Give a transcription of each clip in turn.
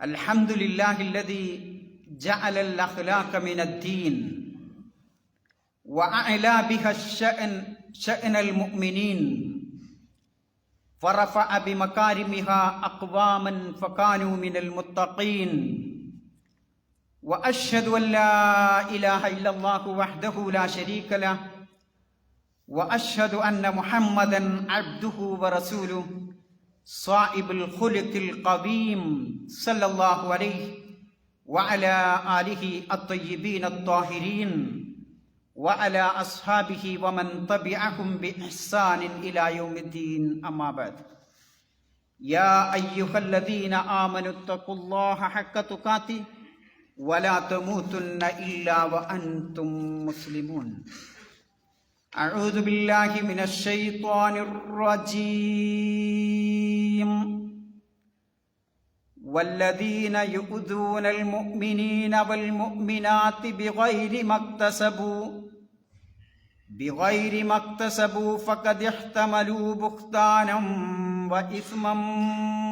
الحمد لله الذي جعل الأخلاق من الدين وأعلى بها شأن المؤمنين فرفع بمكارمها أقواما فكانوا من المتقين وأشهد أن لا إله إلا الله وحده لا شريك له وأشهد أن محمدا عبده ورسوله صائب الخلق القويم صلى الله عليه وعلى آله الطيبين الطاهرين وعلى أصحابه ومن تبعهم بإحسان إلى يوم الدين أما بعد يا أيها الذين آمنوا اتقوا الله حق تقاته ولا تموتن إلا وأنتم مسلمون أعوذ بالله من الشيطان الرجيم والذين يؤذون المؤمنين والمؤمنات بغير ما اكتسبوا فقد احتملوا بهتانا وإثما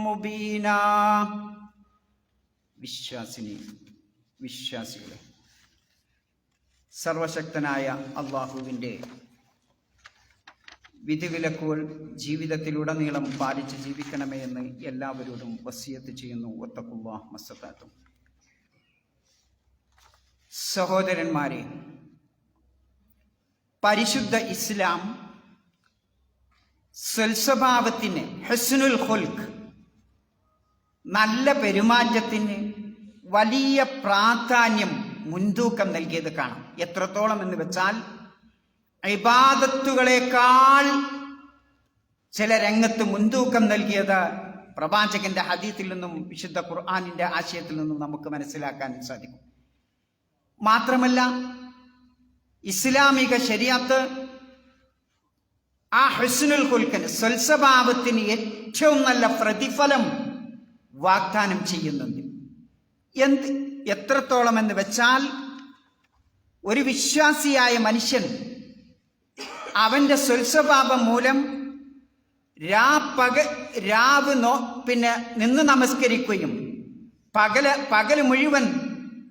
مبينا വിശ്വാസികളെ, സർവശക്തനായ അള്ളാഹുവിൻ്റെ വിധിവിലക്കുകൾ ജീവിതത്തിലുടനീളം പാലിച്ച് ജീവിക്കണമേ എന്ന് എല്ലാവരോടും വസിയത്ത് ചെയ്യുന്നു. വത്തഖുല്ലാഹ് മസ്തതാഅതും. സഹോദരന്മാരെ, പരിശുദ്ധ ഇസ്ലാം സൽസ്വഭാവത്തിന്, ഹുസ്നുൽ ഖുൽഖ്, നല്ല പെരുമാറ്റത്തിന് വലിയ പ്രാധാന്യം, മുൻതൂക്കം നൽകിയത് കാണാം. എത്രത്തോളം എന്ന് വെച്ചാൽ ഇബാദത്തുകളെക്കാൾ ചില രംഗത്ത് മുൻതൂക്കം നൽകിയത് പ്രവാചകന്റെ ഹദീത്തിൽ നിന്നും വിശുദ്ധ ഖുർആനിന്റെ ആശയത്തിൽ നിന്നും നമുക്ക് മനസ്സിലാക്കാൻ സാധിക്കും. മാത്രമല്ല, ഇസ്ലാമിക ശരീഅത്ത് ആ ഹുസ്നുൽ ഖുൽഖിന്, സ്വൽസ്വഭാവത്തിന് ഏറ്റവും നല്ല പ്രതിഫലം വാഗ്ദാനം ചെയ്യുന്നുണ്ട്. എത്രത്തോളം എന്ന് വെച്ചാൽ, ഒരു വിശ്വാസിയായ മനുഷ്യൻ അവന്റെ സ്വൽസ്വഭാവം മൂലം പിന്നെ നിന്ന് നമസ്കരിക്കുകയും പകല് മുഴുവൻ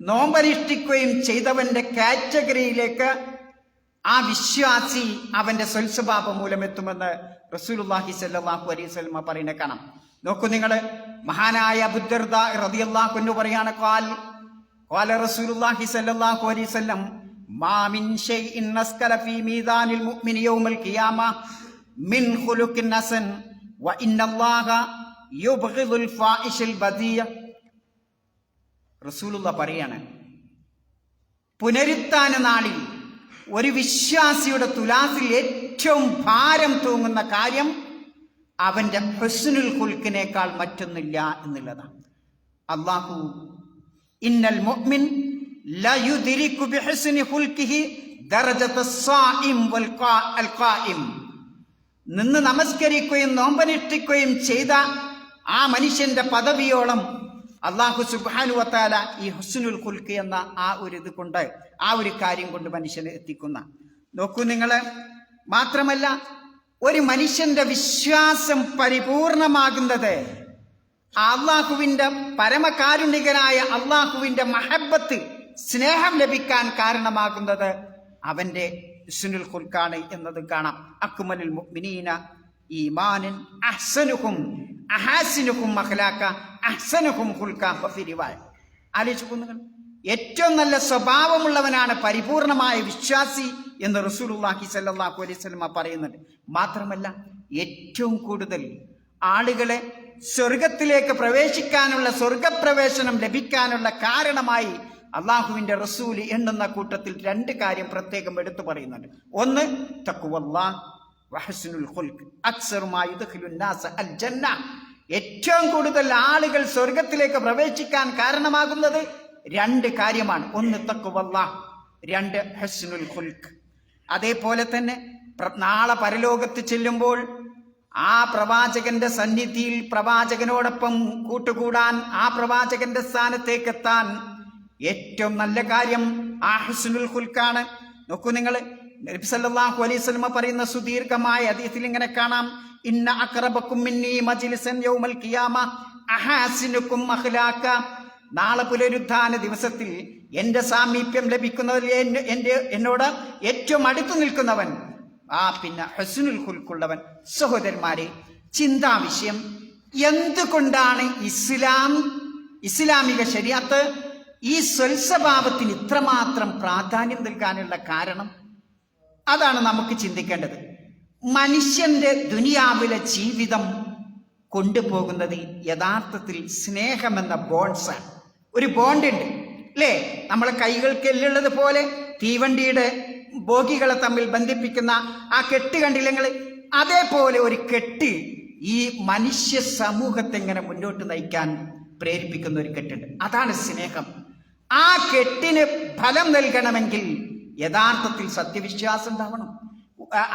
നോമ്പനുഷ്ഠിക്കുകയും ചെയ്തവന്റെ കാറ്റഗറിയിലേക്ക് ആ വിശ്വാസി അവന്റെ സ്വൽസ്വഭാവം മൂലം എത്തുമെന്ന് റസൂലുള്ളാഹി സ്വല്ലല്ലാഹു അലൈഹി വസല്ലം പറയുന്നത് കാണാം. നോക്കൂ നിങ്ങൾ, മഹാനായ അബൂ ദർദാ റളിയല്ലാഹു അൻഹു പറയാണ്, ഖാല റസൂലുള്ളാഹി സ്വല്ലല്ലാഹു അലൈഹി വസല്ലം മാ മിൻ ശൈഇൻ നസ്കല ഫീ മീദാനിൽ മുഅ്മിനി യൗമൽ ഖിയാമ മിൻ ഖുലുഖിൻ ഹസൻ വ ഇന്നല്ലാഹ യുബ്ഗിദുൽ ഫാഹിഷൽ ബദിയ. റസൂലുള്ളാഹി പറയാണ്, പുനരുത്ഥാന നാളിൽ ഒരു വിശ്വാസിയുടെ തുലാസിൽ ഏറ്റവും ഭാരം തൂങ്ങുന്ന കാര്യം അവന്റെ ഹുസ്നുൽ ഖുൽഖിനേക്കാൾ മറ്റൊന്നില്ല എന്നുള്ളതാണ്. അല്ലാഹു ഇന്നൽ മുഅ്മിൻ ല യുദ്രികു ബിഹുസ്നി ഖുൽഖിഹി ദറജതസ് സായിം വൽ ഖായിം. നിന്ന് നമസ്കരിക്കുകയും നോമ്പനുഷ്ഠിക്കുകയും ചെയ്ത ആ മനുഷ്യന്റെ പദവിയോളം അല്ലാഹു സുബ്ഹാനഹു വ തആല ഈ ഹുസ്നുൽ ഖുൽഖ് എന്ന ആ ഒരു ഇത് കൊണ്ട്, ആ ഒരു കാര്യം കൊണ്ട് മനുഷ്യനെ എത്തിക്കുന്ന. നോക്കൂ നിങ്ങൾ, മാത്രമല്ല, ഒരു മനുഷ്യന്റെ വിശ്വാസം പരിപൂർണമാകുന്നത് അള്ളാഹുവിന്റെ പരമകാരുണികനായ അള്ളാഹുവിന്റെ മഹബത്ത്, സ്നേഹം ലഭിക്കാൻ കാരണമാകുന്നത് അവന്റെ ഹുസ്നുൽ ഖുൽഖാണ് എന്നത് കാണാം. അക്മലുൽ മുഅ്മിനീന ഈമാനൻ അഹ്സനുഹും അഖ്ലാഖ അഹ്സനുഹും ഖുൽഖ ഫി റിവായ. ആലോചിക്കുന്നു, ഏറ്റവും നല്ല സ്വഭാവമുള്ളവനാണ് പരിപൂർണമായ വിശ്വാസി എന്ന് റസൂലുള്ളാഹി സ്വല്ലല്ലാഹു അലൈഹി വസല്ലം പറയുന്നുണ്ട്. മാത്രമല്ല, ഏറ്റവും കൂടുതൽ ആളുകളെ സ്വർഗത്തിലേക്ക് പ്രവേശിക്കാനുള്ള, സ്വർഗപ്രവേശനം ലഭിക്കാനുള്ള കാരണമായി അള്ളാഹുവിന്റെ റസൂൽ എണ്ണുന്ന കൂട്ടത്തിൽ രണ്ട് കാര്യം പ്രത്യേകം എടുത്തു പറയുന്നുണ്ട്. ഒന്ന്, തഖ്വല്ലാഹ് വ ഹുസ്നുൽ ഖുൽഖ് അക്സറു മാ യുദ്ഖിലുൻ നാസ അൽ ജന്ന. ഏറ്റവും കൂടുതൽ ആളുകൾ സ്വർഗത്തിലേക്ക് പ്രവേശിക്കാൻ കാരണമാകുന്നത് രണ്ട് കാര്യമാണ്. ഒന്ന് തഖ്വല്ലാഹ്, രണ്ട് ഹുസ്നുൽ ഖുൽഖ്. അതേപോലെ തന്നെ നാളെ പരലോകത്ത് ചെല്ലുമ്പോൾ ആ പ്രവാചകന്റെ സന്നിധിയിൽ പ്രവാചകനോടൊപ്പം കൂട്ടുകൂടാൻ, ആ പ്രവാചകന്റെ സ്ഥാനത്തേക്ക് എത്താൻ ഏറ്റവും നല്ല കാര്യം ആ ഹുസ്നുൽ ഖുൽഖാണ്. നോക്കൂ നിങ്ങൾ, നബി സല്ലല്ലാഹു അലൈഹി വസല്ലം പറയുന്ന സുദീർഘമായ ഹദീസിൽ ഇങ്ങനെ കാണാം, ഇന്ന അഖറബക്കും മിന്നി മജ്ലിസൻ യൗമൽ ഖിയാമ അഹാസിനുക്കും അഖ്ലാഖ, നാളെ പുനരുദ്ധാന ദിവസത്തിൽ എന്റെ സാമീപ്യം ലഭിക്കുന്നതിൽ എന്നോട് ഏറ്റവും അടുത്തു നിൽക്കുന്നവൻ പിന്നെ ഹുസ്നുൽ ഖുൽഖുള്ളവൻ. സഹോദരന്മാരെ, ചിന്താ വിഷയം, എന്തുകൊണ്ടാണ് ഇസ്ലാമിക ശരീഅത്ത് ഈ സ്വൽസ്വഭാവത്തിന് ഇത്രമാത്രം പ്രാധാന്യം നൽകാനുള്ള കാരണം? അതാണ് നമുക്ക് ചിന്തിക്കേണ്ടത്. മനുഷ്യന്റെ ദുനിയാവിലെ ജീവിതം കൊണ്ടുപോകുന്നത് യഥാർത്ഥത്തിൽ സ്നേഹമെന്ന ബോൺസാണ്. ഒരു ബോണ്ടുണ്ട് അല്ലേ? നമ്മളെ കൈകൾക്ക് എല്ലുള്ളത് പോലെ തീവണ്ടിയുടെ ബോഗികളെ തമ്മിൽ ബന്ധിപ്പിക്കുന്ന ആ കെട്ട് കണ്ടില്ലെങ്കിൽ, അതേപോലെ ഒരു കെട്ട് ഈ മനുഷ്യ സമൂഹത്തെ ഇങ്ങനെ മുന്നോട്ട് നയിക്കാൻ പ്രേരിപ്പിക്കുന്ന ഒരു കെട്ടുണ്ട്. അതാണ് സ്നേഹം. ആ കെട്ടിന് ഫലം നൽകണമെങ്കിൽ യഥാർത്ഥത്തിൽ സത്യവിശ്വാസം ഉണ്ടാവണം,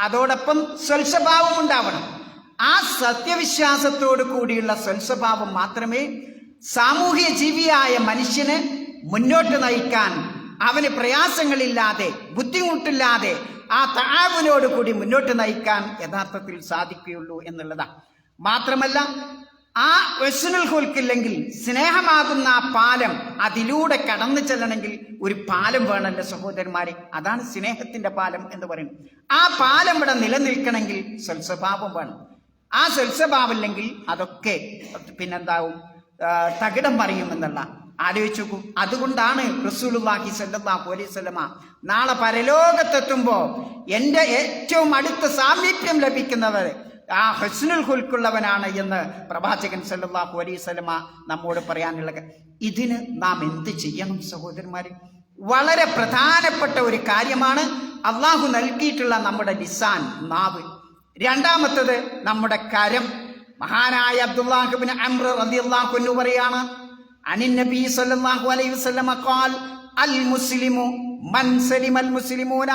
അതോടൊപ്പം സ്വൽസ്വഭാവം ഉണ്ടാവണം. ആ സത്യവിശ്വാസത്തോടു കൂടിയുള്ള സ്വൽസ്വഭാവം മാത്രമേ സാമൂഹ്യ ജീവിയായ മനുഷ്യനെ മുന്നോട്ട് നയിക്കാൻ, അവന് പ്രയാസങ്ങളില്ലാതെ ബുദ്ധിമുട്ടില്ലാതെ ആ തആവുനോട് കൂടി മുന്നോട്ട് നയിക്കാൻ യഥാർത്ഥത്തിൽ സാധിക്കുകയുള്ളൂ എന്നുള്ളതാണ്. മാത്രമല്ല, ആ ഹുസ്നുൽ ഖുൽഖില്ലെങ്കിൽ, സ്നേഹമാകുന്ന ആ പാലം അതിലൂടെ കടന്നു ചെല്ലണമെങ്കിൽ ഒരു പാലം വേണമല്ലോ സഹോദരന്മാരെ. അതാണ് സ്നേഹത്തിന്റെ പാലം എന്ന് പറയുന്നത്. ആ പാലം ഇവിടെ നിലനിൽക്കണമെങ്കിൽ സ്വൽസ്വഭാവം വേണം. ആ സ്വൽസ്വഭാവം ഇല്ലെങ്കിൽ അതൊക്കെ പിന്നെന്താവും, തകിടം പറയുമെന്നുള്ള ആലോചിച്ചു നോക്കൂ. അതുകൊണ്ടാണ് റസൂലുള്ളാഹി സ്വല്ലല്ലാഹു അലൈഹി വസല്ലമ നാളെ പരലോകത്തെത്തുമ്പോ എന്റെ ഏറ്റവും അടുത്ത സാമീപ്യം ലഭിക്കുന്നവർ ആ ഹുസ്നുൽ ഖുൽഖുള്ളവനാണ് എന്ന് പ്രവാചകൻ സല്ലല്ലാഹു അലൈഹി വസല്ലമ നമ്മോട് പറയാനുള്ളത്. ഇതിന് നാം എന്ത് ചെയ്യണം സഹോദരന്മാരെ? വളരെ പ്രധാനപ്പെട്ട ഒരു കാര്യമാണ് അള്ളാഹു നൽകിയിട്ടുള്ള നമ്മുടെ ലിസാൻ, നാവ്. രണ്ടാമത്തത് നമ്മുടെ കരം. മഹാനായ അബ്ദുല്ലാഹ് ഇബ്നു അംർ റളിയല്ലാഹു അൻഹു പറയാണ്, അനിൻ നബി സല്ലല്ലാഹു അലൈഹി വസല്ലമ ഖാൽ അൽ മുസ്ലിമു മൻ സലിമൽ മുസ്ലിമൂന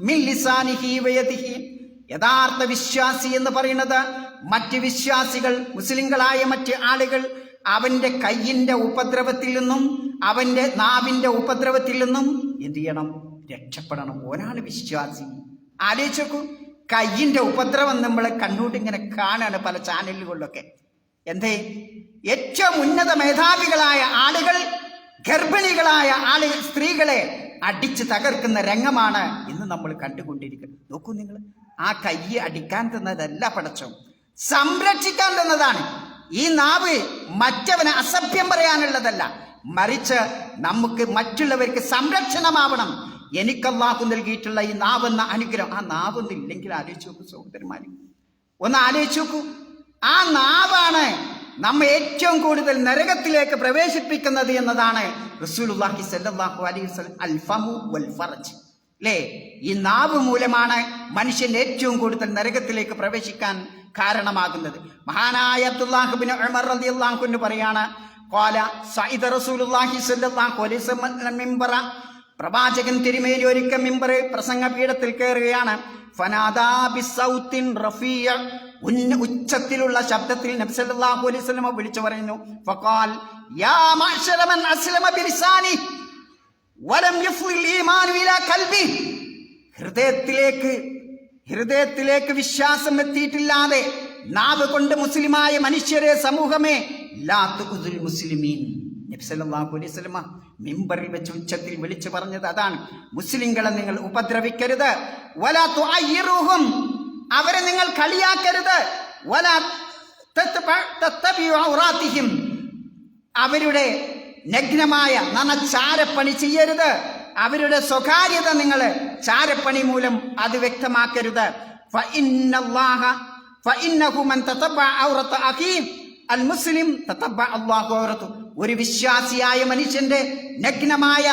മിൻ ലിസാനിഹി വയദിഹി. യഥാർത്ഥ വിശ്വാസി എന്ന് പറയുന്നത് മറ്റ് വിശ്വാസികൾ, മുസ്ലിങ്ങളായ മറ്റ് ആളുകൾ അവന്റെ കയ്യിന്റെ ഉപദ്രവത്തിൽ നിന്നും അവന്റെ നാവിന്റെ ഉപദ്രവത്തിൽ നിന്നും എന്ത് ചെയ്യണം? രക്ഷപ്പെടണം. ഓനാണ് വിശ്വാസി. ആലോചിച്ച് നോക്കൂ, കയ്യിന്റെ ഉപദ്രവം നമ്മൾ കണ്ണൂട്ടിങ്ങനെ കാണാണ് പല ചാനലുകളിലൊക്കെ. എന്തേ? ഏറ്റവും ഉന്നത മേധാവികളായ ആളുകൾ ഗർഭിണികളായ ആളുകൾ, സ്ത്രീകളെ അടിച്ച് തകർക്കുന്ന രംഗമാണ് ഇന്ന് നമ്മൾ കണ്ടുകൊണ്ടിരിക്കുന്നത്. നോക്കൂ നിങ്ങൾ, ആ കയ്യ് അടിക്കാൻ തന്നതല്ല പടച്ചോൻ, സംരക്ഷിക്കാൻ തന്നതാണ്. ഈ നാവ് മറ്റവന് അസഭ്യം പറയാനുള്ളതല്ല, മറിച്ച് നമുക്ക് മറ്റുള്ളവർക്ക് സംരക്ഷണമാവണം. എനിക്ക് അല്ലാഹു നൽകിയിട്ടുള്ള ഈ നാവെന്ന അനുഗ്രഹം, ആ നാവൊന്നും ഇല്ലെങ്കിൽ ആലോചിച്ച് നോക്കൂ സഹോദരന്മാരെ, ഒന്ന് ആലോചിച്ച് നോക്കൂ. ആ നാവാണ് നമ്മെ ഏറ്റവും കൂടുതൽ നരകത്തിലേക്ക് പ്രവേശിപ്പിക്കുന്നത് എന്നതാണ് റസൂലുള്ളാഹി സ്വല്ലല്ലാഹു അലൈഹി വസല്ലം അൽ ഫമു വൽ ഫർജ് അല്ലേ? ഈ നാവ് മൂലമാണ് മനുഷ്യന്റെ ഏറ്റവും കൂടുതൽ നരകത്തിലേക്ക് പ്രവേശിക്കാൻ കാരണമാകുന്നത്. മഹാനായ അബ്ദുല്ലാഹ് ഇബ്നു ഉമർ റളിയല്ലാഹു അൻഹു പറയാണ്, ഖാല സഇദ റസൂലുള്ളാഹി സ്വല്ലല്ലാഹു അലൈഹി വസല്ലം മിമ്പറ. പ്രവാചകൻ തിരുമേനി ഒരിക്കൽ മിമ്പർ പ്രസംഗപീഠത്തിൽ കയറുകയാണ്. ഫനാദാ ബിസൗത്തിൻ റഫീഅ, ഉച്ചത്തിലുള്ള ശബ്ദത്തിൽ നബി സല്ലല്ലാഹു അലൈഹി വസല്ലം വിളിച്ചു പറയുന്നു, ഫഖാൽ യാ മഅ്ശറ മൻ അസ്ലമ ബിലിസാനി വലം യഫ്ളിൽ ഈമാനു ഇലാ ഖൽബി. ഹൃദയത്തിലേക്ക് വിശ്വാസം എത്തിയിട്ടില്ലാതെ നാവ് കൊണ്ട് മുസ്ലിമായ മനുഷ്യരെ, സമൂഹമേ, ലാ തുഖ്ദുൽ മുസ്ലിമീൻ. നബി സല്ലല്ലാഹു അലൈഹി വസല്ലം മിമ്പറിൽ വെച്ച് ഉച്ചത്തിൽ വിളിച്ചു പറഞ്ഞത് അതാണ്. മുസ്ലിങ്ങളെ നിങ്ങൾ ഉപദ്രവിക്കരുത്, വലാ തുഅയ്യിറുഹും, അവരെ നിങ്ങൾ കളിയാക്കരുത്, വലാ തത്തബിഉ ഔറാത്തിഹിം, അവരുടെ നഗ്നമായ ചാരപ്പണി ചെയ്യരുത്, അവരുടെ സ്വകാര്യത നിങ്ങൾ ചാരപ്പണി മൂലം അത് വ്യക്തമാക്കരുത്. ഫഇന്നഹു മൻ തതബഅ ഔറത അഖീ അൽ മുസ്ലിം തതബഅ അല്ലാഹു ഔറതു. ഒരു വിശ്വാസിയായ മനുഷ്യന്റെ നഗ്നമായ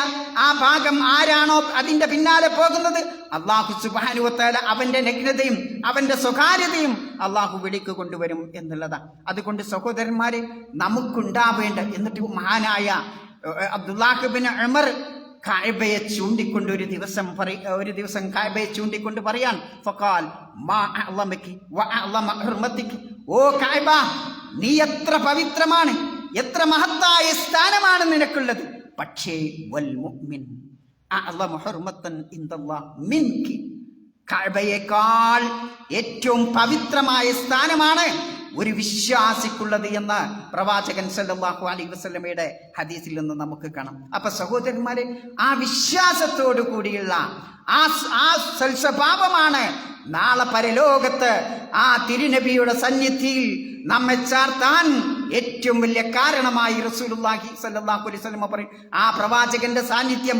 ആ ഭാഗം ആരാണോ അതിന്റെ പിന്നാലെ പോകുന്നത്, അല്ലാഹു സുബ്ഹാനഹു വ തആല അവന്റെ നഗ്നതയും അവന്റെ സ്വകാര്യതയും അല്ലാഹു വിളിക്ക് കൊണ്ടുവരും എന്നുള്ളതാണ്. അതുകൊണ്ട് സഹോദരന്മാരെ, നമുക്കുണ്ടാവേണ്ട, എന്നിട്ട് മഹാനായ അബ്ദുല്ലാഹ് ഇബ്നു ഉമർ കഅബയെ ചൂണ്ടിക്കൊണ്ട് ഒരു ദിവസം കഅബയെ ചൂണ്ടിക്കൊണ്ട് പറയാൻ, ഫഖാൽ മാ അഅ്ലമകി വ അഅ്ലമ ഹുർമതികി. ഓ കഅബ, നീ എത്ര പവിത്രമാണ്, എത്ര മഹത്തായ സ്ഥാനമാണ് നിനക്കുള്ളത്. പക്ഷേ വൽ മുഅ്മിൻ അഅ്ലമ ഹുർമതൻ ഇൻദല്ലാഹ് മിൻകി. കഅബയേക്കാൾ ഏറ്റവും പവിത്രമായ സ്ഥാനമാണ് ഒരു വിശ്വാസിക്കുള്ളത് എന്ന് പ്രവാചകൻ സല്ലല്ലാഹു അലൈഹി വസല്ലമയുടെ ഹദീസിൽ നിന്ന് നമുക്ക് കാണാം. അപ്പൊ സഹോദരന്മാരെ, ആ വിശ്വാസത്തോടു കൂടിയുള്ള ആ സൽസ്വഭാവമാണ് നാളെ പരലോകത്ത് ആ തിരുനബിയുടെ സന്നിധിയിൽ നമ്മെ ചേർത്താൻ ഏറ്റവും വലിയ കാരണമായി റസൂലുള്ളാഹി സ്വല്ലല്ലാഹു അലൈഹി വസല്ലം പറയും. ആ പ്രവാചകന്റെ സാന്നിധ്യം,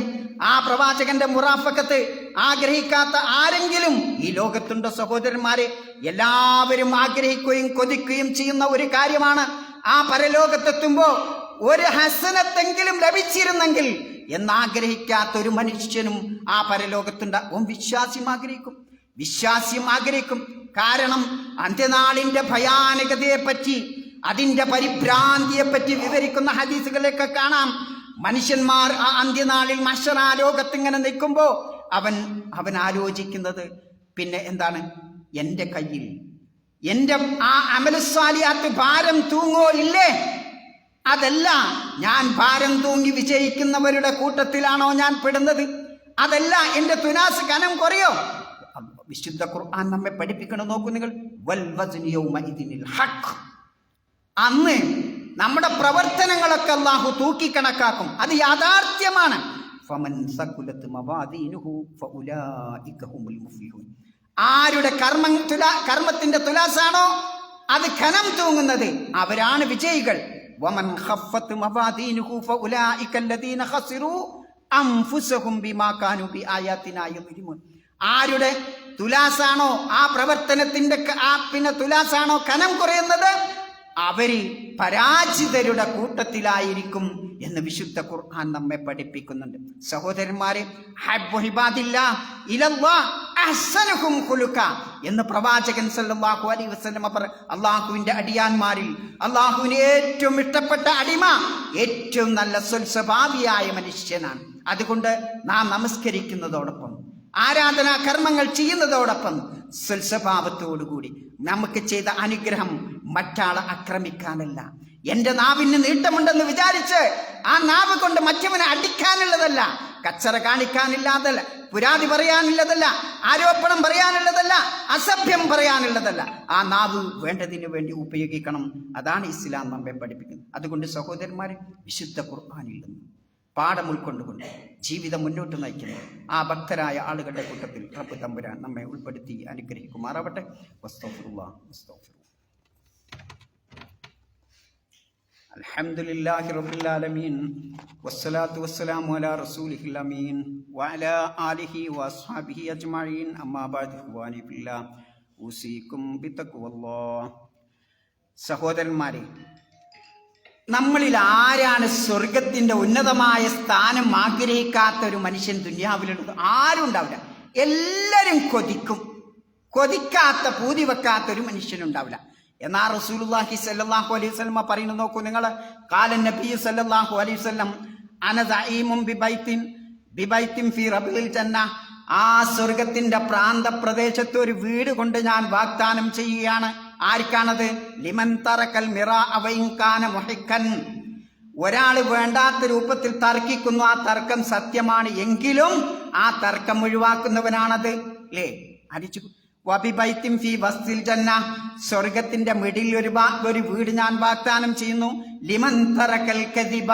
ആ പ്രവാചകന്റെ മുറാഫഖത്ത് ആഗ്രഹിക്കാത്ത ആരെങ്കിലും ഈ ലോകത്തുണ്ടോ സഹോദരന്മാരെ? എല്ലാവരും ആഗ്രഹിക്കുകയും കൊതിക്കുകയും ചെയ്യുന്ന ഒരു കാര്യമാണ് ആ പരലോകത്തെത്തുമ്പോ ഒരു ഹസനത്തെങ്കിലും ലഭിച്ചിരുന്നെങ്കിൽ എന്നാഗ്രഹിക്കാത്ത ഒരു മനുഷ്യനും ആ പരലോകത്തുണ്ടാവും. വിശ്വാസ്യം ആഗ്രഹിക്കും. കാരണം അന്ത്യനാളിന്റെ ഭയാനകതയെപ്പറ്റി, അതിന്റെ പരിഭ്രാന്തിയെപ്പറ്റി വിവരിക്കുന്ന ഹദീസുകളൊക്കെ കാണാം. മനുഷ്യന്മാർ ആ അന്ത്യനാളിൽ മഹ്ശറാ ലോകത്തിങ്ങനെ നിൽക്കുമ്പോ അവൻ ആലോചിക്കുന്നത് പിന്നെ എന്താണ്? എന്റെ കയ്യിൽ എന്റെ ആ അമലുസ്വാലിയാത്ത് ഭാരം തൂങ്ങോ ഇല്ലേ? അതല്ല, ഞാൻ ഭാരം തൂങ്ങി വിജയിക്കുന്നവരുടെ കൂട്ടത്തിലാണോ ഞാൻ പെടുന്നത്? അതല്ല, എന്റെ തുനാസ് കനം കുറയോ? വിശുദ്ധ ഖുർആൻ നമ്മെ പഠിപ്പിക്കണം. നോക്കൂ നിങ്ങൾ, വൽ വസ്നു യൗമഇദിനിൽ ഹഖ്. അന്ന് നമ്മുടെ പ്രവർത്തനങ്ങളൊക്കെ അല്ലാഹു തൂക്കിക്കണക്കാക്കും. അത് യാഥാർത്ഥ്യമാണ്. ഫമൻ സഖുലത് മവാദീനുഹു ഫഉലൈക ഹുമുൽ മുഫ്ലിഹൂൻ. ആരുടെ കർമ്മത്തിന്റെ തുലാസാണോ അത് ഖനം തൂങ്ങുന്നത്, അവരാണ് വിജയികൾ. വമൻ ഖഫ്ഫത് മവാദീനുഹു ഫഉലൈക അല്ലദീന ഖസിറു അൻഫുസഹും ബിമാ കാനൂ ബിആയാതിനാ യദ്ലിമൂൻ. ആരുടെ തുലാസാണോ ആ പ്രവർത്തനത്തിന്റെ തുലാസാണോ ഖനം കുറയുന്നത്, അവര് പരാജിതരുടെ കൂട്ടത്തിലായിരിക്കും എന്ന് വിശുദ്ധ ഖുർആൻ നമ്മെ പഠിപ്പിക്കുന്നുണ്ട്. സഹോദരന്മാരെ, എന്ന് പ്രവാചകൻ സല്ലല്ലാഹു അലൈഹി വസല്ലം അള്ളാഹുവിന്റെ അടിയാന്മാരിൽ അള്ളാഹുവിന് ഏറ്റവും ഇഷ്ടപ്പെട്ട അടിമ ഏറ്റവും നല്ല സ്വൽസ്വഭാവിയായ മനുഷ്യനാണ്. അതുകൊണ്ട് നാം നമസ്കരിക്കുന്നതോടൊപ്പം ആരാധനാ കർമ്മങ്ങൾ ചെയ്യുന്നതോടൊപ്പം സ്വൽസ്വഭാവത്തോടുകൂടി നമുക്ക് ചെയ്ത അനുഗ്രഹം മറ്റാളെ ആക്രമിക്കാനല്ല, എന്റെ നാവിന് നീട്ടമുണ്ടെന്ന് വിചാരിച്ച് ആ നാവ് കൊണ്ട് മറ്റവനെ അടിക്കാനുള്ളതല്ല, കച്ചറ കാണിക്കാനില്ലാതല്ല, പുരാതി പറയാനുള്ളതല്ല, ആരോപണം പറയാനുള്ളതല്ല, അസഭ്യം പറയാനുള്ളതല്ല. ആ നാവ് വേണ്ടതിനു വേണ്ടി ഉപയോഗിക്കണം. അതാണ് ഇസ്ലാം നമ്മെ പഠിപ്പിക്കുന്നത്. അതുകൊണ്ട് സഹോദരന്മാരെ, വിശുദ്ധ ഖുർആനിൽ നിന്ന് പാഠം ഉൾക്കൊണ്ടുകൊണ്ട് ജീവിതം മുന്നോട്ട് നയിക്കുന്നു ആ ഭക്തരായ ആളുകളുടെ കൂട്ടത്തിൽ റബ്ബ് തമ്പുരാൻ നമ്മെ ഉൾപ്പെടുത്തി അനുഗ്രഹിക്കുമാറാവട്ടെ. അൽഹംദുലില്ലാഹി റബ്ബിൽ ആലമീൻ വസ്സലാത്തു വസ്സലാമു അലാ റസൂലിഹിൽ അമീൻ വഅലാ ആലിഹി വഅസ്ഹാബിഹി അജ്മഈൻ. അമ്മാ ബഅദ്, ഇഖ്വാനി ഫില്ലാഹ്, ഊസീകും ബിത്തഖ്വല്ലാഹ്. സഹോദരന്മാരെ, നമ്മളിൽ ആരാണ് സ്വർഗത്തിന്റെ ഉന്നതമായ സ്ഥാനം ആഗ്രഹിക്കാത്ത ഒരു മനുഷ്യൻ ദുനിയാവിലുള്ളത്? ആരും ഉണ്ടാവില്ല. എല്ലാവരും കൊതിക്കാത്ത പൂതി വെക്കാത്ത ഒരു മനുഷ്യനുണ്ടാവില്ല. എന്നാൽ റസൂലുള്ളാഹി സ്വല്ലല്ലാഹു അലൈഹി വസല്ലം പറയുന്നത് നോക്കൂ നിങ്ങൾ. ഖാല നബി സ്വല്ലല്ലാഹു അലൈഹി വസല്ലം അന ദഈമുൻ ബിബൈത്തിൻ ഫീ റബിൽ ജന്ന. ആ സ്വർഗത്തിന്റെ പ്രാന്തപ്രദേശത്ത് ഒരു വീട് കൊണ്ട് ഞാൻ വാഗ്ദാനം ചെയ്യുകയാണ്. ആർക്കാണത്? ലിമൻ തറക്കൽ മിറാ വഇൻ കാന മുഹിക്കൻ. ഒരാൾ വേണ്ടാത്ത രൂപത്തിൽ തർക്കിക്കുന്നു, ആ തർക്കം സത്യമാണ് എങ്കിലും ആ തർക്കം ഒഴിവാക്കുന്നവനാണത്. അല്ലേ? അടിച്ചു. വബിബൈത്തിൻ ഫീ വസ്തിൽ ജന്ന. സ്വർഗത്തിന്റെ മിഡിൽ ഒരു വീട് ഞാൻ വാഗ്ദാനം ചെയ്യുന്നു. ലിമൻ തറക്കൽ കദിബ.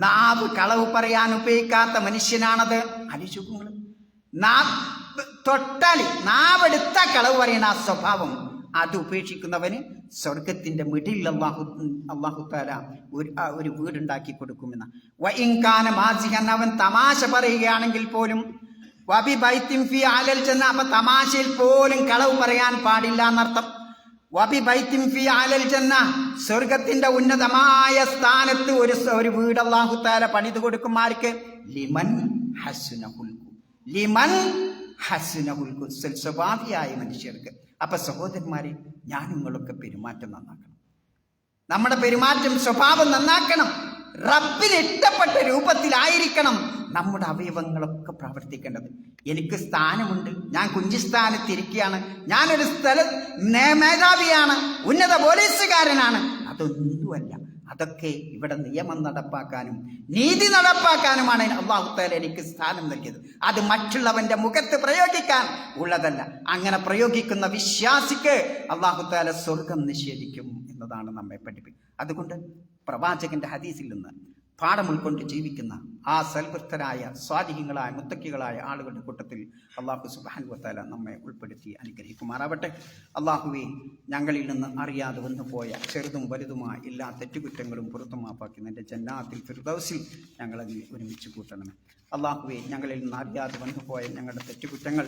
നാവ് കളവ് പറയാൻ ഉപയോഗിക്കാത്ത മനുഷ്യനാണത്. അടിച്ചു. തൊട്ടാലി നാവെടുത്ത കളവ് പറയുന്ന ആ സ്വഭാവം അത് ഉപേക്ഷിക്കുന്നവന് സ്വർഗത്തിന്റെ മിഡിൽ അല്ലാഹു തആല ഒരു വീടുണ്ടാക്കി കൊടുക്കുമെന്ന. വഇൻകാന മാസിഹൻ, അവൻ തമാശ പറയുകയാണെങ്കിൽ പോലും. വബിബൈത്തിൻ ഫീ അലൽ ജന്ന, അപ്പൊ തമാശയിൽ പോലും കളവ് പറയാൻ പാടില്ല എന്നർത്ഥം. വബിബൈത്തിൻ ഫീ അലൽ ജന്ന, സ്വർഗത്തിന്റെ ഉന്നതമായ സ്ഥാനത്ത് ഒരു വീട് അല്ലാഹു തആല പണിത് കൊടുക്കും. ആർക്ക്? ലിമൻ ഹസ്നഹുൽ സ്വഭാവിയായ മനുഷ്യർക്ക്. അപ്പൊ സഹോദരന്മാരെ, ഞാൻ നിങ്ങളൊക്കെ പെരുമാറ്റം നന്നാക്കണം. നമ്മുടെ പെരുമാറ്റം, സ്വഭാവം നന്നാക്കണം. റബ്ബിന് ഇഷ്ടപ്പെട്ട രൂപത്തിലായിരിക്കണം നമ്മുടെ അവയവങ്ങളൊക്കെ പ്രവർത്തിക്കേണ്ടത്. എനിക്ക് സ്ഥാനമുണ്ട്, ഞാൻ കുഞ്ചിസ്ഥാനത്തിരിക്കുകയാണ്, ഞാനൊരു മേധാവിയാണ്, ഉന്നത പോലീസുകാരനാണ്, അതൊന്നുമല്ല. അതൊക്കെ ഇവിടെ നിയമം നടപ്പാക്കാനും നീതി നടപ്പാക്കാനുമാണ് അല്ലാഹു തആല എനിക്ക് സ്ഥാനം നൽകിയത്. അത് മറ്റുള്ളവന്റെ മുഖത്ത് പ്രയോഗിക്കാൻ ഉള്ളതല്ല. അങ്ങനെ പ്രയോഗിക്കുന്ന വിശ്വാസിക്ക് അല്ലാഹു തആല സ്വർഗം നിഷേധിക്കും എന്നതാണ് നമ്മെ പഠിപ്പിക്കുന്നത്. അതുകൊണ്ട് പ്രവാചകന്റെ ഹദീസിൽ നിന്ന് പാഠം ഉൾക്കൊണ്ട് ജീവിക്കുന്ന ആ സൽവൃത്തരായ സ്വാലിഹീങ്ങളായ മുത്തക്കികളായ ആളുകളുടെ കൂട്ടത്തിൽ അല്ലാഹു സുബ്ഹാനഹു വ തആല നമ്മെ ഉൾപ്പെടുത്തി അനുഗ്രഹിക്കുമാറാവട്ടെ. അല്ലാഹുവേ, ഞങ്ങളിൽ നിന്ന് അറിയാതെ വന്നുപോയ ചെറുതും വലുതുമായ എല്ലാ തെറ്റുകുറ്റങ്ങളും പുറത്തു മാപ്പാക്കി നിന്റെ ജന്നാത്തിൽ ഫിർദൗസിൽ ഞങ്ങളെ നീ ഒരുമിച്ച് കൂട്ടണമേ. അല്ലാഹുവേ, ഞങ്ങളിൽ നിന്ന് അറിയാതെ വന്നുപോയ ഞങ്ങളുടെ തെറ്റുകുറ്റങ്ങൾ,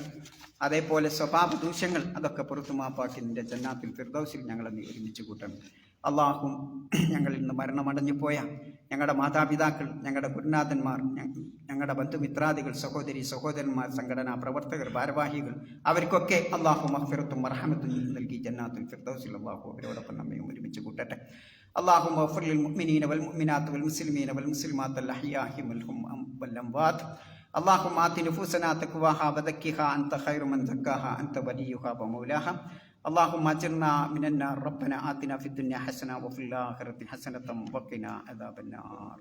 അതേപോലെ സ്വഭാവ ദൂഷ്യങ്ങൾ അതൊക്കെ പുറത്തു മാപ്പാക്കി നിന്റെ ജന്നാത്തിൽ ഫിർദൗസിൽ ഞങ്ങളെ നീ ഒരുമിച്ച് കൂട്ടണം. അള്ളാഹു, ഞങ്ങളിൽ നിന്ന് മരണമടഞ്ഞു പോയ ഞങ്ങളുടെ മാതാപിതാക്കൾ, ഞങ്ങളുടെ ഗുരുനാഥന്മാർ, ഞങ്ങളുടെ ബന്ധുമിത്രാദികൾ, സഹോദരി സഹോദരന്മാർ, സംഘടനാ പ്രവർത്തകർ, ഭാരവാഹികൾ, അവർക്കൊക്കെ അള്ളാഹു മഗ്ഫിറത്തും മർഹമത്തും നൽകി ജന്നാത്തുൽ ഫിർദൗസിൽ അള്ളാഹു അവരോടൊപ്പം നമ്മയും ഒരുമിച്ച് കൂട്ടട്ടെ. അള്ളാഹു മഗ്ഫിർ ലിൽ മുഅ്മിനീന വൽ മുഅ്മിനാത്ത് വൽ മുസ്ലിമീന വൽ മുസ്ലിമാത്ത് അൽ അഹ്യാഇ മിൻഹും വൽ അംവാത്ത്. اللهم آت نفوسنا تقواها وزكها أنت خير من زكاها أنت وليها ومولاها. اللهم اجرنا من النار. ربنا آتنا في الدنيا حسنة وفي الآخرة حسنة وقنا عذاب النار.